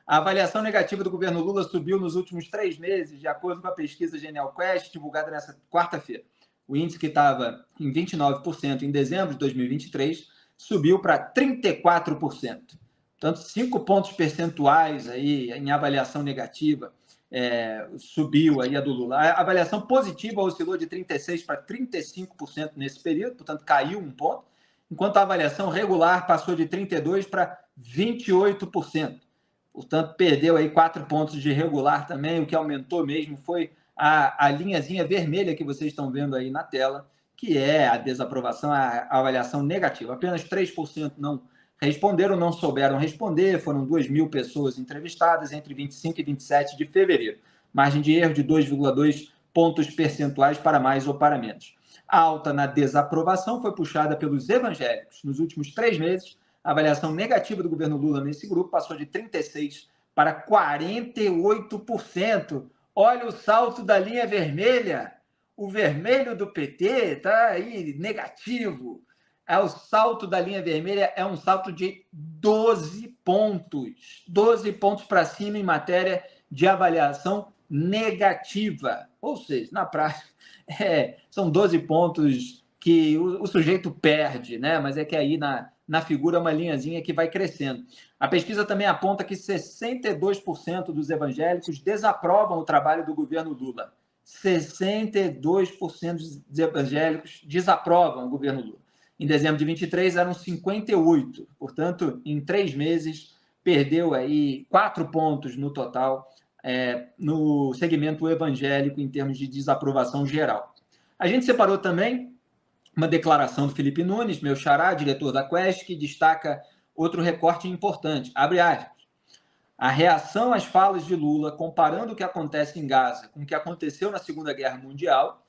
A avaliação negativa do governo Lula subiu nos últimos 3 meses, de acordo com a pesquisa Genial Quest, divulgada nessa quarta-feira. O índice que estava em 29% em dezembro de 2023 subiu para 34%. Portanto, 5 pontos percentuais aí em avaliação negativa subiu aí a do Lula. A avaliação positiva oscilou de 36% para 35% nesse período, portanto, caiu 1 ponto, enquanto a avaliação regular passou de 32% para 28%. Portanto, perdeu aí 4 pontos de regular também. O que aumentou mesmo foi a linhazinha vermelha que vocês estão vendo aí na tela, que é a desaprovação, a avaliação negativa. Apenas 3% não responderam, não souberam responder. Foram 2.000 pessoas entrevistadas entre 25 e 27 de fevereiro. Margem de erro de 2,2 pontos percentuais para mais ou para menos. A alta na desaprovação foi puxada pelos evangélicos. Nos últimos 3 meses, a avaliação negativa do governo Lula nesse grupo passou de 36% para 48%. Olha o salto da linha vermelha. O vermelho do PT está aí negativo. O salto da linha vermelha é um salto de 12 pontos. 12 pontos para cima em matéria de avaliação negativa. Ou seja, na prática, são 12 pontos que o sujeito perde, né? Mas é que aí na figura é uma linhazinha que vai crescendo. A pesquisa também aponta que 62% dos evangélicos desaprovam o trabalho do governo Lula. 62% dos evangélicos desaprovam o governo Lula. Em dezembro de 23 eram 58%. Portanto, em 3 meses, perdeu aí 4 pontos no total no segmento evangélico em termos de desaprovação geral. A gente separou também uma declaração do Felipe Nunes, meu xará, diretor da Quest, que destaca outro recorte importante. Abre aspas. A reação às falas de Lula, comparando o que acontece em Gaza com o que aconteceu na Segunda Guerra Mundial,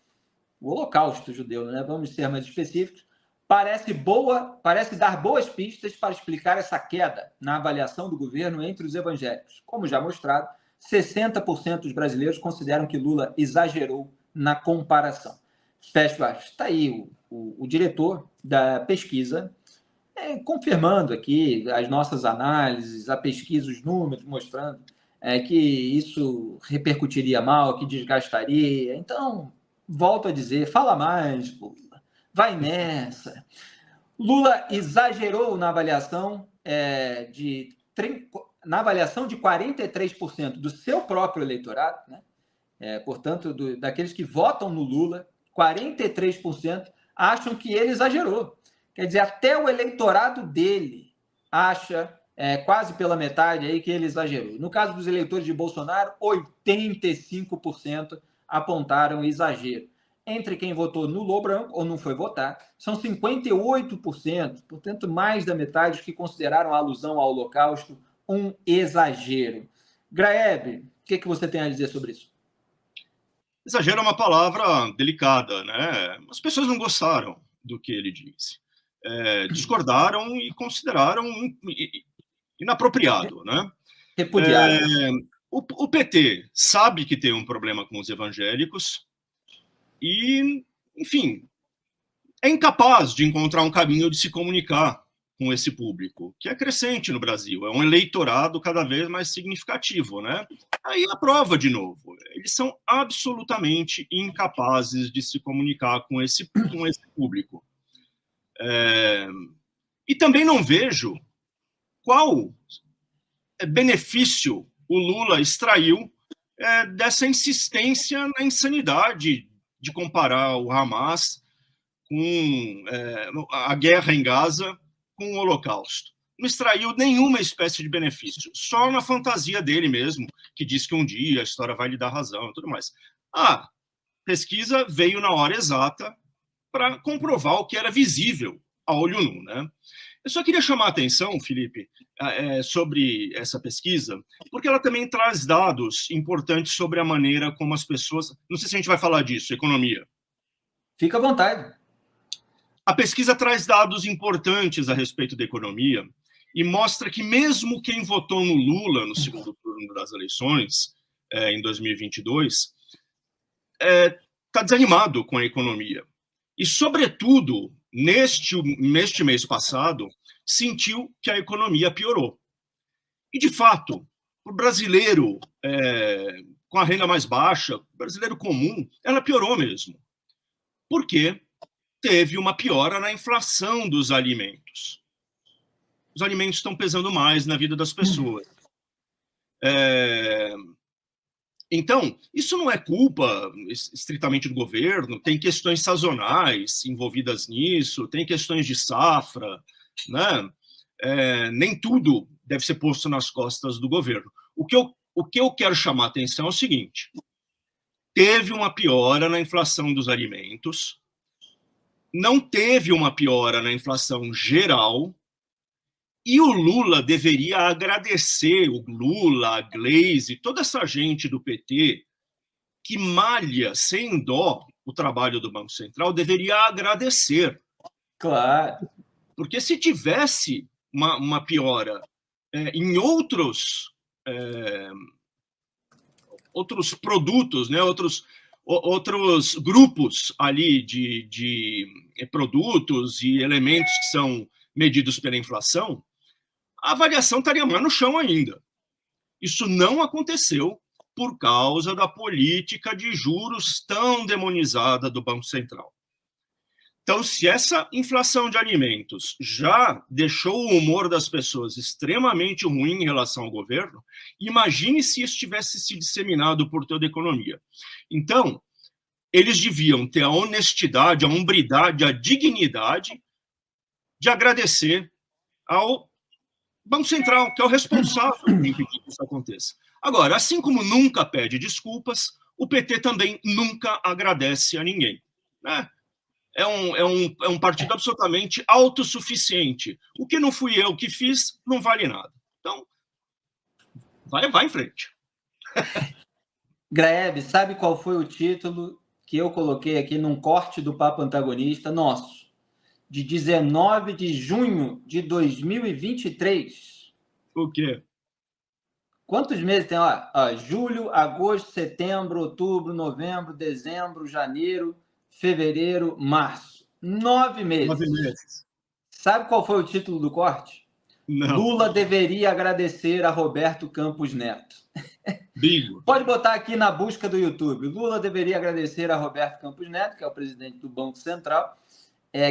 o Holocausto judeu, né? Vamos ser mais específicos, parece dar boas pistas para explicar essa queda na avaliação do governo entre os evangélicos. Como já mostrado, 60% dos brasileiros consideram que Lula exagerou na comparação. Fecha aspas. Está aí o diretor da pesquisa confirmando aqui as nossas análises, a pesquisa, os números, mostrando que isso repercutiria mal, que desgastaria. Então, volto a dizer, fala mais, Lula. Vai nessa. Lula exagerou na avaliação de 43% do seu próprio eleitorado, né? Portanto, daqueles que votam no Lula, 43% acham que ele exagerou. Quer dizer, até o eleitorado dele acha, quase pela metade, aí, que ele exagerou. No caso dos eleitores de Bolsonaro, 85% apontaram exagero. Entre quem votou nulo ou branco, ou não foi votar, são 58%, portanto, mais da metade que consideraram a alusão ao Holocausto um exagero. Graeb, o que você tem a dizer sobre isso? Exagero é uma palavra delicada, né? As pessoas não gostaram do que ele disse. Discordaram e consideraram inapropriado, né? Repudiado. O PT sabe que tem um problema com os evangélicos e, enfim, é incapaz de encontrar um caminho de se comunicar com esse público, que é crescente no Brasil, é um eleitorado cada vez mais significativo, né? Aí a prova de novo, eles são absolutamente incapazes de se comunicar com esse público. E também não vejo qual benefício o Lula extraiu dessa insistência na insanidade de comparar o Hamas com a guerra em Gaza com o Holocausto. Não extraiu nenhuma espécie de benefício, só na fantasia dele mesmo, que diz que um dia a história vai lhe dar razão e tudo mais. A pesquisa veio na hora exata para comprovar o que era visível a olho nu, né? Eu só queria chamar a atenção, Felipe, sobre essa pesquisa, porque ela também traz dados importantes sobre a maneira como as pessoas... Não sei se a gente vai falar disso, economia. Fica à vontade. A pesquisa traz dados importantes a respeito da economia e mostra que mesmo quem votou no Lula no segundo turno das eleições, em 2022, está desanimado com a economia. E, sobretudo, neste mês passado, sentiu que a economia piorou. E, de fato, o brasileiro com a renda mais baixa, brasileiro comum, ela piorou mesmo. Por quê? Teve uma piora na inflação dos alimentos. Os alimentos estão pesando mais na vida das pessoas. Então, isso não é culpa estritamente do governo, tem questões sazonais envolvidas nisso, tem questões de safra, né? Nem tudo deve ser posto nas costas do governo. O que eu quero chamar a atenção é o seguinte: teve uma piora na inflação dos alimentos, não teve uma piora na inflação geral, e o Lula deveria agradecer, o Lula, a Gleisi, toda essa gente do PT que malha sem dó o trabalho do Banco Central, deveria agradecer. Claro. Porque se tivesse uma piora em outros produtos, né, outros grupos ali de produtos e elementos que são medidos pela inflação, a avaliação estaria mais no chão ainda. Isso não aconteceu por causa da política de juros tão demonizada do Banco Central. Então, se essa inflação de alimentos já deixou o humor das pessoas extremamente ruim em relação ao governo, imagine se isso tivesse se disseminado por toda a economia. Então, eles deviam ter a honestidade, a hombridade, a dignidade de agradecer ao Banco Central, que é o responsável por impedir que isso aconteça. Agora, assim como nunca pede desculpas, o PT também nunca agradece a ninguém, né? É um partido absolutamente autossuficiente. O que não fui eu que fiz não vale nada. Então, vai em frente. Graeb, sabe qual foi o título que eu coloquei aqui num corte do Papo Antagonista nosso, de 19 de junho de 2023? O quê? Quantos meses tem? Julho, agosto, setembro, outubro, novembro, dezembro, janeiro, fevereiro, março. 9 meses. 9 meses. Sabe qual foi o título do corte? Não. Lula deveria agradecer a Roberto Campos Neto. Bingo. Pode botar aqui na busca do YouTube. Lula deveria agradecer a Roberto Campos Neto, que é o presidente do Banco Central,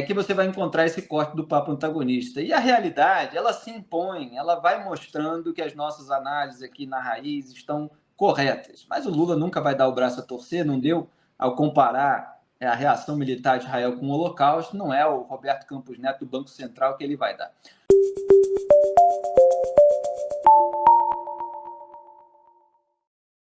que você vai encontrar esse corte do Papo Antagonista. E a realidade, ela se impõe, ela vai mostrando que as nossas análises aqui na Raiz estão corretas. Mas o Lula nunca vai dar o braço a torcer, não deu, ao comparar a reação militar de Israel com o Holocausto, não é o Roberto Campos Neto do Banco Central que ele vai dar.